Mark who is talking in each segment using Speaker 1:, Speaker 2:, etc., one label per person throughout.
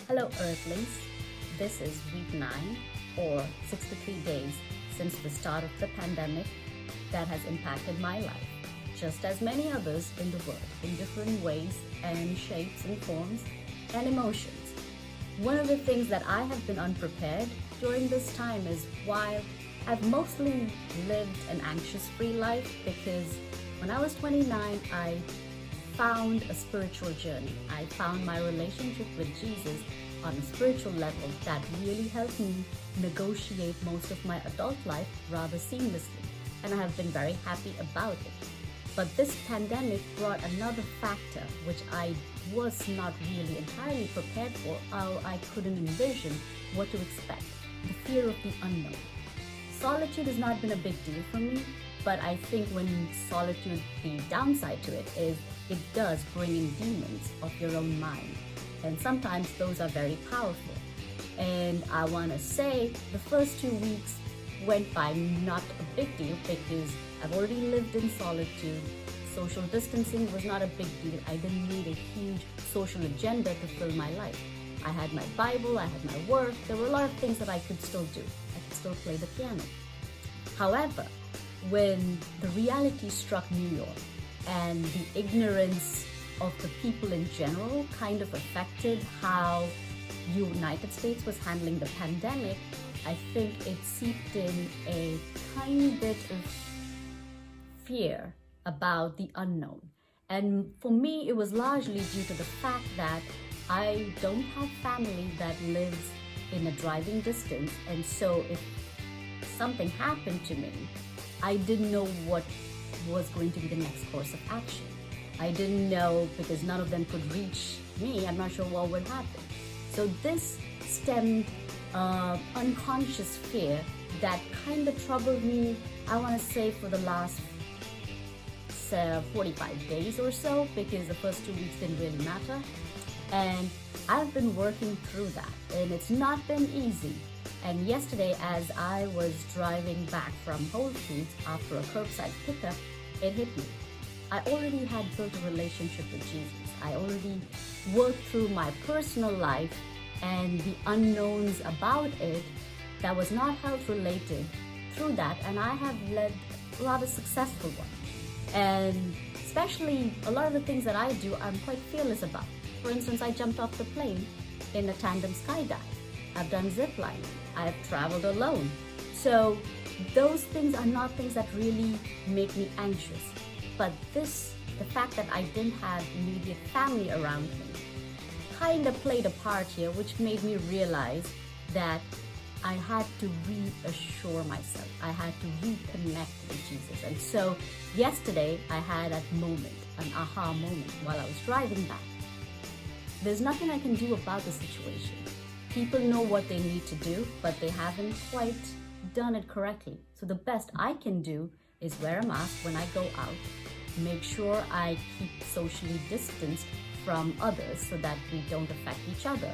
Speaker 1: Hello Earthlings, this is week 9 or 63 days since the start of the pandemic that has impacted my life, just as many others in the world, in different ways and shapes and forms and emotions. One of the things that I have been unprepared during this time is while I've mostly lived an anxious-free life, because when I was 29, I found a spiritual journey. I found my relationship with Jesus on a spiritual level that really helped me negotiate most of my adult life rather seamlessly, and I have been very happy about it. But this pandemic brought another factor which I was not really entirely prepared for, or I couldn't envision what to expect: the fear of the unknown. Solitude has not been a big deal for me, but I think when solitude, the downside to it is it does bring in demons of your own mind. And sometimes those are very powerful. And I want to say the first 2 weeks went by not a big deal because I've already lived in solitude. Social distancing was not a big deal. I didn't need a huge social agenda to fill my life. I had my Bible, I had my work. There were a lot of things that I could still do. I could still play the piano. However, when the reality struck New York and the ignorance of the people in general kind of affected how United States was handling the pandemic, I think it seeped in a tiny bit of fear about the unknown. And for me, it was largely due to the fact that I don't have family that lives in a driving distance, and so if something happened to me, I didn't know what was going to be the next course of action. I didn't know, because none of them could reach me. I'm not sure what would happen. So this stemmed unconscious fear that kind of troubled me, I want to say, for the last 45 days or so, because the first 2 weeks didn't really matter. And I've been working through that, and it's not been easy. And yesterday, as I was driving back from Whole Foods after a curbside pickup, it hit me. I already had built a relationship with Jesus. I already worked through my personal life and the unknowns about it that was not health related through that, and I have led a rather successful one. And especially a lot of the things that I do, I'm quite fearless about. For instance, I jumped off the plane in a tandem skydive. I've done zip lining. I've traveled alone. So those things are not things that really make me anxious. But the fact that I didn't have immediate family around me kind of played a part here, which made me realize that I had to reassure myself. I had to reconnect with Jesus. And so yesterday I had that moment, an aha moment while I was driving back. There's nothing I can do about the situation. People know what they need to do, but they haven't quite done it correctly. So the best I can do is wear a mask when I go out, make sure I keep socially distanced from others so that we don't affect each other,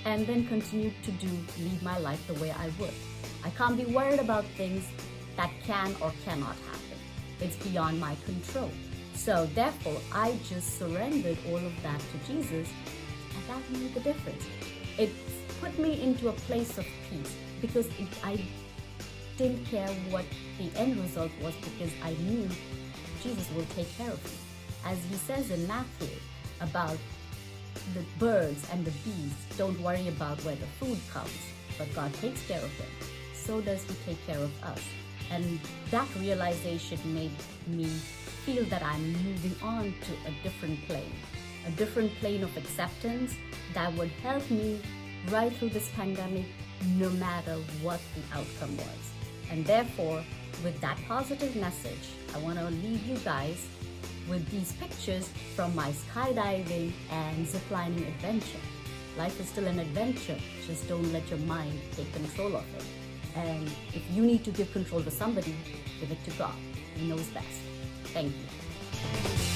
Speaker 1: and then continue to lead my life the way I would. I can't be worried about things that can or cannot happen. It's beyond my control. So therefore, I just surrendered all of that to Jesus, and that made the difference. It put me into a place of peace because I didn't care what the end result was, because I knew Jesus will take care of me. As he says in Matthew about the birds and the bees, don't worry about where the food comes, but God takes care of them. So does he take care of us. And that realization made me feel that I'm moving on to a different plane of acceptance that would help me right through this pandemic, no matter what the outcome was. And therefore, with that positive message, I want to leave you guys with these pictures from my skydiving and ziplining adventure. Life is still an adventure. Just don't let your mind take control of it. And if you need to give control to somebody, give it to God. He knows best. Thank you.